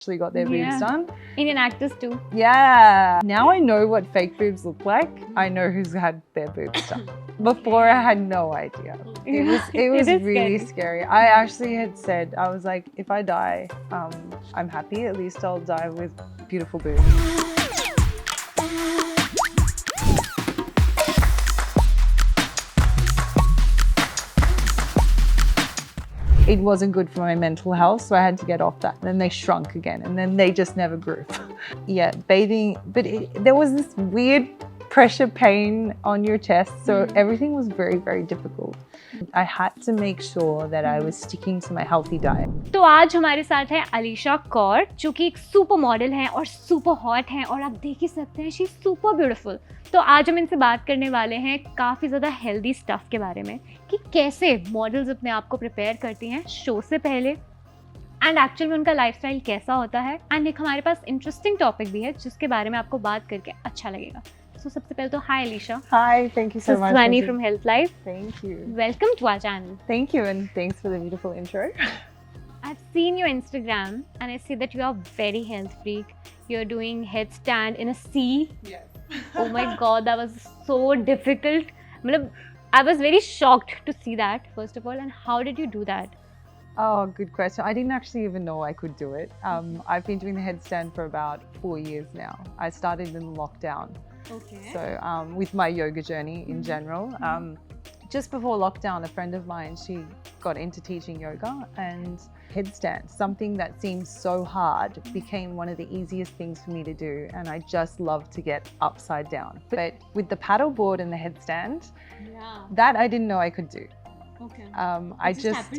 actually got their boobs done. Indian actors too. Yeah. Now I know what fake boobs look like. I know who's had their boobs done. Before I had no idea. It was really scary. I actually had said, I was like, if I die, I'm happy. At least I'll die with beautiful boobs. It wasn't good for my mental health, so I had to get off that. Then they shrunk again, and then they just never grew. Yeah, bathing, but there was this weird pressure pain on your chest, so everything was very, very difficult. I had to make sure that I was sticking to my healthy diet. तो आज हमारे साथ है अलीशा कौर, जो कि एक super model हैं और सुपर हॉट हैं, और आप देख ही सकते हैं शी इज सुपर ब्यूटीफुल। तो आज हम इनसे बात करने वाले हैं काफ़ी ज़्यादा हेल्दी स्टफ़ के बारे में, कि कैसे मॉडल्स अपने आप को प्रिपेयर करती हैं शो से पहले, एंड एक्चुअल में उनका लाइफस्टाइल कैसा होता है। एंड एक हमारे पास इंटरेस्टिंग टॉपिक भी है जिसके बारे में आपको बात करके अच्छा लगेगा। So सबसे पहले तो हाय Alisha. Hi, thank you so much. Swani from Health Life. Thank you. Welcome to our channel. Thank you, and thanks for the beautiful intro. I've seen your Instagram and I see that you are very health freak. You're doing headstand in a C. Yes. Oh my god, that was so difficult. I was very shocked to see that, first of all. And how did you do that? Oh, good question. I didn't actually even know I could do it. I've been doing the headstand for about 4 years now. I started in lockdown. Okay. So with my yoga journey in general, just before lockdown, a friend of mine, she got into teaching yoga, and headstand, something that seems so hard, became one of the easiest things for me to do, and I just love to get upside down. But with the paddle board and the headstand, that I didn't know I could do. Okay.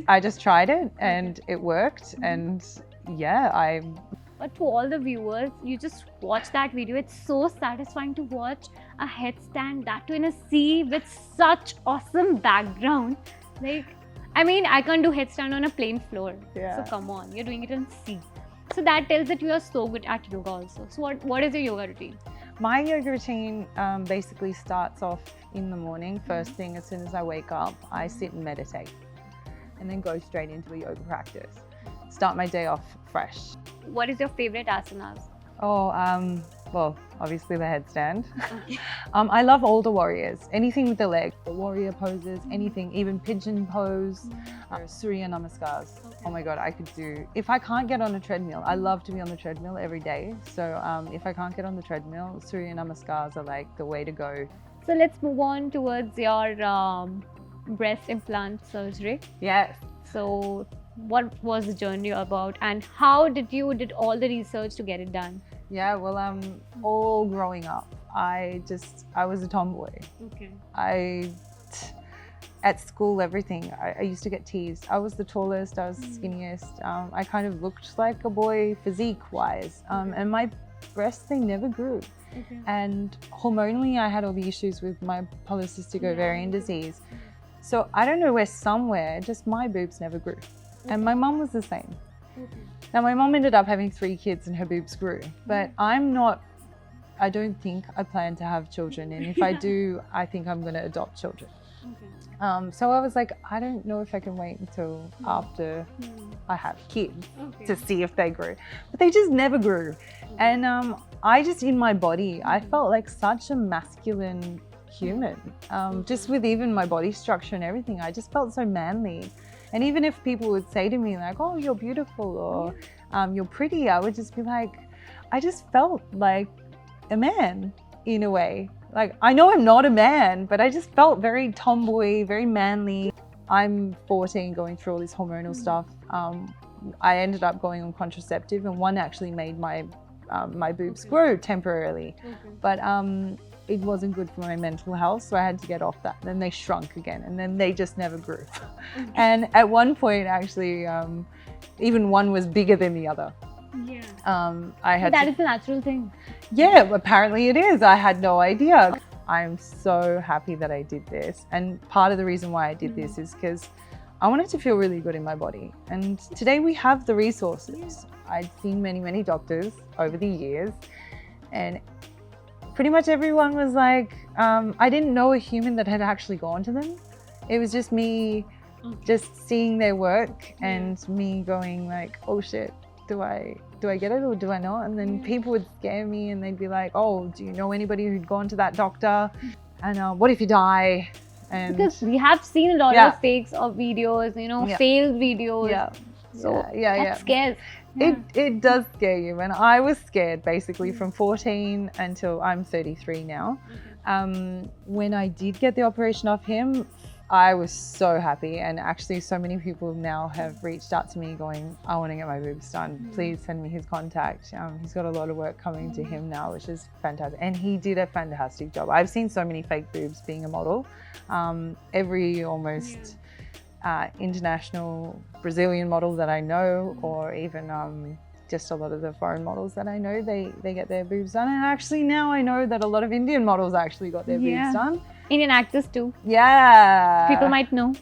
I just tried it, and it worked, and yeah, But to all the viewers, you just watch that video. It's so satisfying to watch a headstand, that too in a C with such awesome background. Like, I mean, I can't do headstand on a plain floor. Yeah. So come on, you're doing it on C. So that tells that you are so good at yoga also. So what is your yoga routine? my yoga routine basically starts off in the morning. First thing, as soon as I wake up, I sit and meditate, and then go straight into a yoga practice. Start my day off fresh. What is your favorite asanas? Oh, well, obviously the headstand. Okay. I love all the warriors. Anything with the leg, the warrior poses, anything, even pigeon pose, Surya Namaskars. Okay. Oh my God, I could do, if I can't get on a treadmill, I love to be on the treadmill every day. So if I can't get on the treadmill, Surya Namaskars are like the way to go. So let's move on towards your breast implant surgery. Yes. So what was the journey about, and how did you did all the research to get it done? Yeah, well, all growing up, I was a tomboy. Okay. At school, everything, I used to get teased. I was the tallest, I was the skinniest. I kind of looked like a boy physique-wise, and my breasts, they never grew. Okay. And hormonally, I had all the issues with my polycystic ovarian disease. So I don't know where, somewhere, just my boobs never grew. And my mum was the same. Okay. Now my mum ended up having 3 kids and her boobs grew, but I don't think I plan to have children. And if I do, I think I'm going to adopt children. Okay. So I was like, I don't know if I can wait until after I have kids to see if they grew, but they just never grew. And I just, in my body, I felt like such a masculine human, just with even my body structure and everything. I just felt so manly. And even if people would say to me like, oh, you're beautiful, or you're pretty, I would just be like, I just felt like a man in a way. Like, I know I'm not a man, but I just felt very tomboy, very manly. I'm 14 going through all this hormonal stuff. I ended up going on contraceptive, and one actually made my boobs grow temporarily. But it wasn't good for my mental health, so I had to get off that. Then they shrunk again, and then they just never grew. And at one point, actually, even one was bigger than the other. Yeah. That is a natural thing. Yeah, apparently it is. I had no idea. I'm so happy that I did this. And part of the reason why I did this is because I wanted to feel really good in my body. And today we have the resources. I'd seen many, many doctors over the years, and pretty much everyone was like, I didn't know a human that had actually gone to them. It was just me just seeing their work and me going like, oh shit, do I do I get it or do I not? And then people would scare me and they'd be like, oh, do you know anybody who'd gone to that doctor? And what if you die? And because we have seen a lot Yeah. of fakes of videos, you know, Yeah. failed videos. yeah, So yeah. that scares. Yeah. It does scare you, and I was scared basically from 14 until I'm 33 now. When I did get the operation off him, I was so happy, and actually so many people now have reached out to me going, I want to get my boobs done, please send me his contact. He's got a lot of work coming to him now, which is fantastic, and he did a fantastic job. I've seen so many fake boobs being a model. Every almost international Brazilian model that I know, or even just a lot of the foreign models that I know, they get their boobs done. And actually now I know that a lot of Indian models actually got their boobs done. Indian actors too. Yeah. People might know.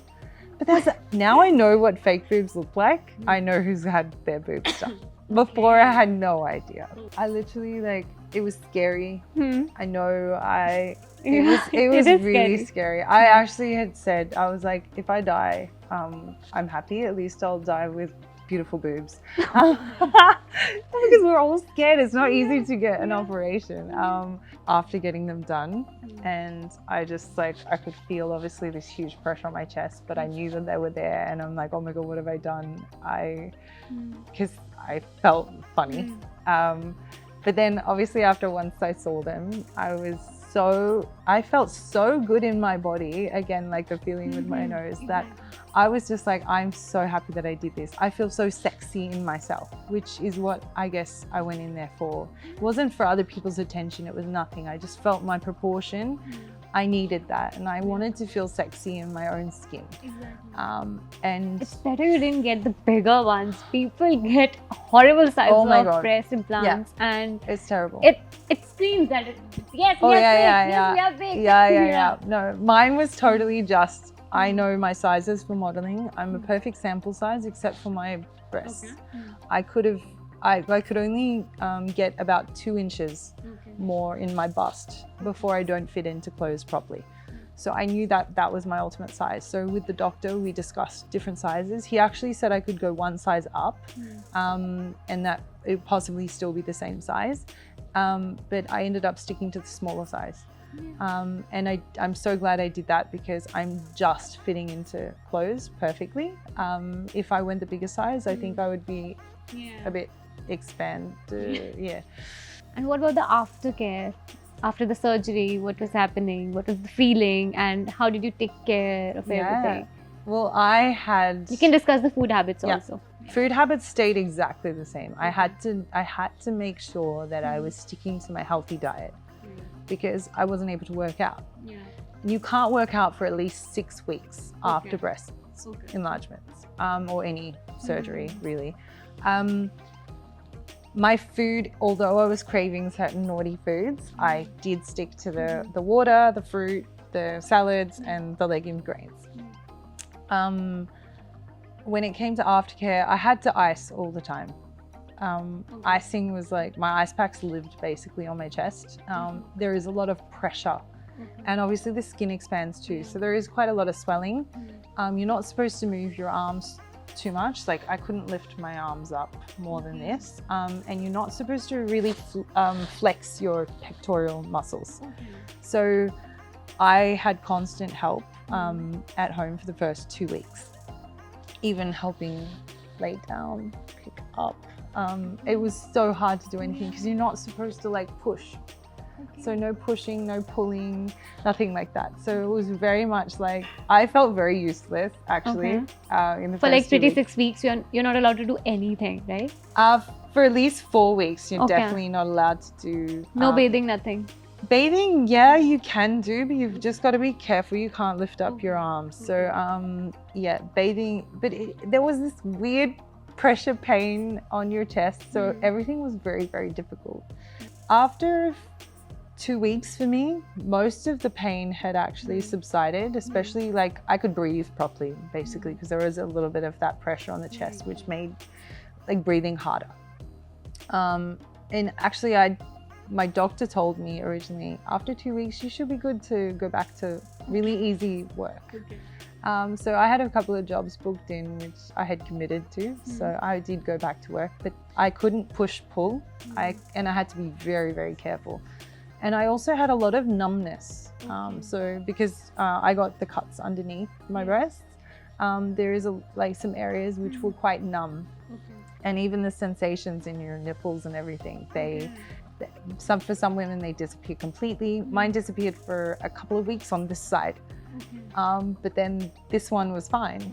But now I know what fake boobs look like. I know who's had their boobs done. Before I had no idea. I literally it was scary. I know it was really scary. I actually had said, I was like, if I die, I'm happy. At least I'll die with beautiful boobs. Because we're all scared. It's not easy to get an operation. After getting them done, and I just I could feel obviously this huge pressure on my chest, but I knew that they were there, and I'm like, oh my God, what have I done? Because I felt funny. But then obviously after once I saw them, I felt so good in my body, again, like the feeling with my nose, that I was just like, I'm so happy that I did this. I feel so sexy in myself, which is what I guess I went in there for. It wasn't for other people's attention, it was nothing. I just felt my proportion. I needed that, and I wanted to feel sexy in my own skin. And it's better you didn't get the bigger ones. People get horrible sizes of breast implants, and it's terrible. It screams that we are big. Yeah. No, mine was totally just, I know my sizes for modeling. I'm a perfect sample size except for my breasts. I could only get about 2 inches more in my bust before I don't fit into clothes properly. So I knew that that was my ultimate size. So with the doctor, we discussed different sizes. He actually said I could go 1 size up, and that it would possibly still be the same size. But I ended up sticking to the smaller size. And I'm so glad I did that, because I'm just fitting into clothes perfectly. If I went the bigger size, I think I would be a bit expanded. And what about the aftercare? After the surgery, what was happening? What was the feeling? And how did you take care of everything? Well, you can discuss the food habits also. Food habits stayed exactly the same. I had to make sure that I was sticking to my healthy diet, because I wasn't able to work out. You can't work out for at least 6 weeks after breast enlargements, or any surgery really. My food, although I was craving certain naughty foods, I did stick to the water, the fruit, the salads, and the legume grains. When it came to aftercare, I had to ice all the time. Icing was like, my ice packs lived basically on my chest. There is a lot of pressure, and obviously the skin expands too, so there is quite a lot of swelling. You're not supposed to move your arms too much. Like, I couldn't lift my arms up more than this, and you're not supposed to really flex your pectoral muscles. So I had constant help at home for the first 2 weeks, even helping lay down, pick up. It was so hard to do anything, because you're not supposed to push. So no pushing, no pulling, nothing like that. So it was very much like, I felt very useless actually. In the for first 2 weeks. 36 weeks, you're not allowed to do anything, right? For at least 4 weeks, you're definitely not allowed to do. No bathing, nothing. Bathing, yeah, you can do, but you've just got to be careful. You can't lift up your arms. So bathing, but there was this weird pressure pain on your chest. So everything was very, very difficult. After 2 weeks for me, most of the pain had actually subsided, especially I could breathe properly, basically, because there was a little bit of that pressure on the chest, which made breathing harder. And actually my doctor told me originally, after 2 weeks, you should be good to go back to really easy work. So I had a couple of jobs booked in which I had committed to. So I did go back to work, but I couldn't pull. And I had to be very, very careful. And I also had a lot of numbness. So because I got the cuts underneath my breasts, there is like some areas which were quite numb. And even the sensations in your nipples and everything, for some women, they disappear completely. Mine disappeared for a couple of weeks on this side. But then this one was fine.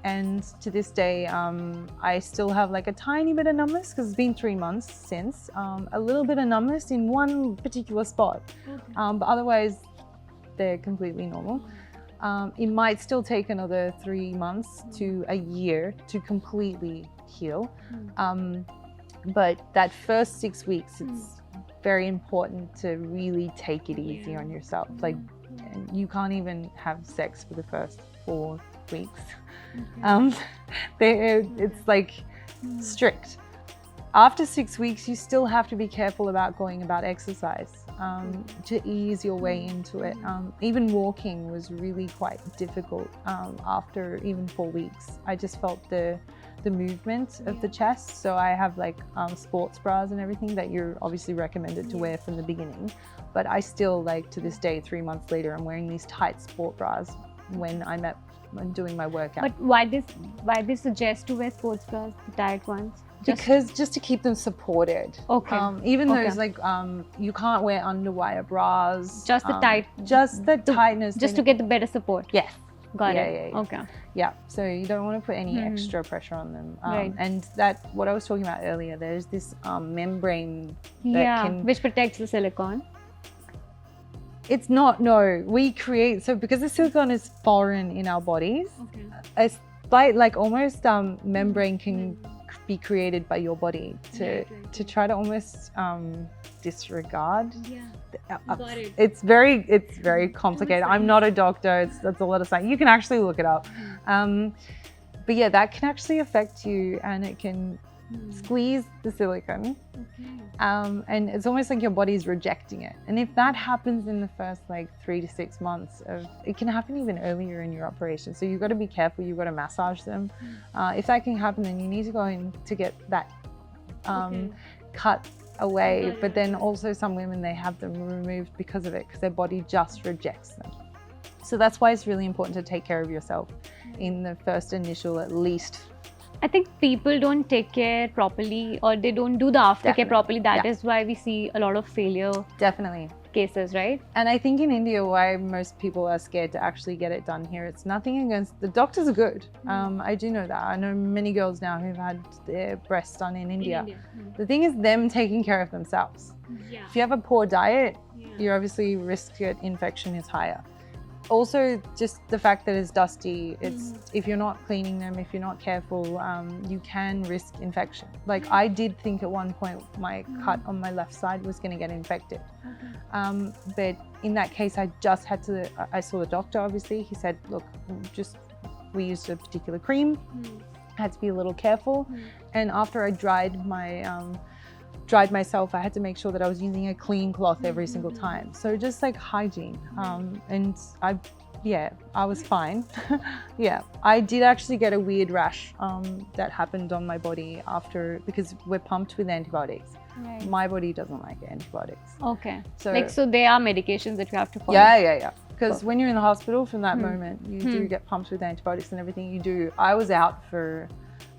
And to this day, I still have like a tiny bit of numbness because it's been 3 months since. A little bit of numbness in one particular spot. But otherwise, they're completely normal. It might still take another 3 months to a year to completely heal. But that first 6 weeks, it's very important to really take it easy on yourself. Like, you can't even have sex for the first 4 weeks. It's like strict. After 6 weeks, you still have to be careful about going about exercise to ease your way into it. Even walking was really quite difficult after even 4 weeks. I just felt the movement of the chest. So I have like sports bras and everything that you're obviously recommended to wear from the beginning. But I still, like, to this day, 3 months later, I'm wearing these tight sport bras when I'm doing my workout. But why they suggest to wear sports bras, the tight ones? Because just to keep them supported. Okay. Even those like you can't wear underwire bras. Just the tight. Just the tightness. Just to get the better support. Yes. Got it. Yeah. Okay. Yeah. So you don't want to put any extra pressure on them. Right. And that, what I was talking about earlier, there's this membrane that which protects the silicone. It's not, no. We create, so because the silicone is foreign in our bodies, a slight, like almost membrane can be created by your body to try to almost disregard. Got it. It's very complicated. I'm not a doctor. That's a lot of science. You can actually look it up. But yeah, that can actually affect you, and it can squeeze the silicone. And it's almost like your body's rejecting it. And if that happens in the first like 3 to 6 months, it can happen even earlier in your operation. So you've got to be careful. You've got to massage them. If that can happen, then you need to go in to get that cut away. But then also some women, they have them removed because of it, because their body just rejects them. So that's why it's really important to take care of yourself in the first initial, at least. I think people don't take care properly, or they don't do the aftercare properly. That is why we see a lot of failure cases, right? And I think in India, why most people are scared to actually get it done here, it's nothing against, the doctors are good. I do know that. I know many girls now who've had their breasts done in India. The thing is them taking care of themselves. If you have a poor diet, your obviously risk of infection is higher. Also, just the fact that it's dusty, if you're not cleaning them, if you're not careful, you can risk infection. Like, I did think at one point my cut on my left side was going to get infected. But in that case, I saw the doctor, obviously. He said, look, we used a particular cream, had to be a little careful. And after I dried myself, I had to make sure that I was using a clean cloth every single time. So just like hygiene. And I was fine. I did actually get a weird rash that happened on my body after, because we're pumped with antibiotics. Right. My body doesn't like antibiotics. Okay. So there are medications that you have to follow. Yeah. Because when you're in the hospital, from that moment, you do get pumped with antibiotics and everything you do. I was out for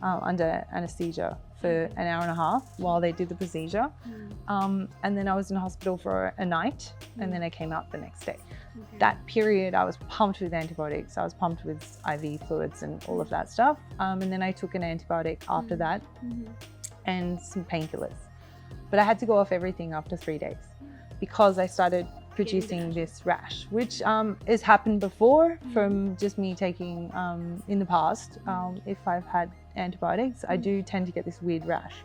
under anesthesia for an hour and a half while they did the procedure. And then I was in hospital for a night, and then I came out the next day. That period, I was pumped with antibiotics. I was pumped with IV fluids and all of that stuff. And then I took an antibiotic after that and some painkillers. But I had to go off everything after 3 days because I started producing this rash, which has happened before from just me taking, in the past, if I've had antibiotics, I do tend to get this weird rash.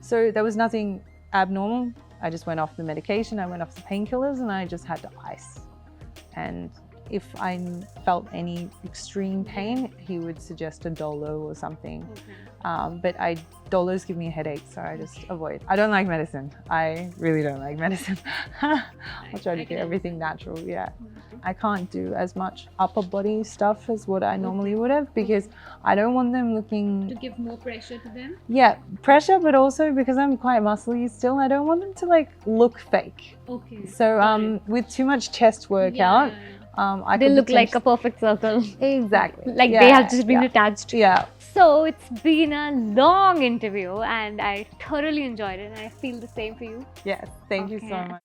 So there was nothing abnormal. I just went off the medication, I went off the painkillers, and I just had to ice. And if I felt any extreme pain, he would suggest a Dolo or something. But Dolos give me a headache, so I just avoid. I don't like medicine. I really don't like medicine. I'll try to do everything natural, yeah. I can't do as much upper body stuff as what I normally would have because I don't want them looking... To give more pressure to them? Yeah, pressure, but also because I'm quite muscly still, I don't want them to like look fake. Okay. So with too much chest workout, I they could look like a perfect circle. Exactly. Like they have just been attached. Yeah. So it's been a long interview and I thoroughly enjoyed it and I feel the same for you. Yes, thank you so much.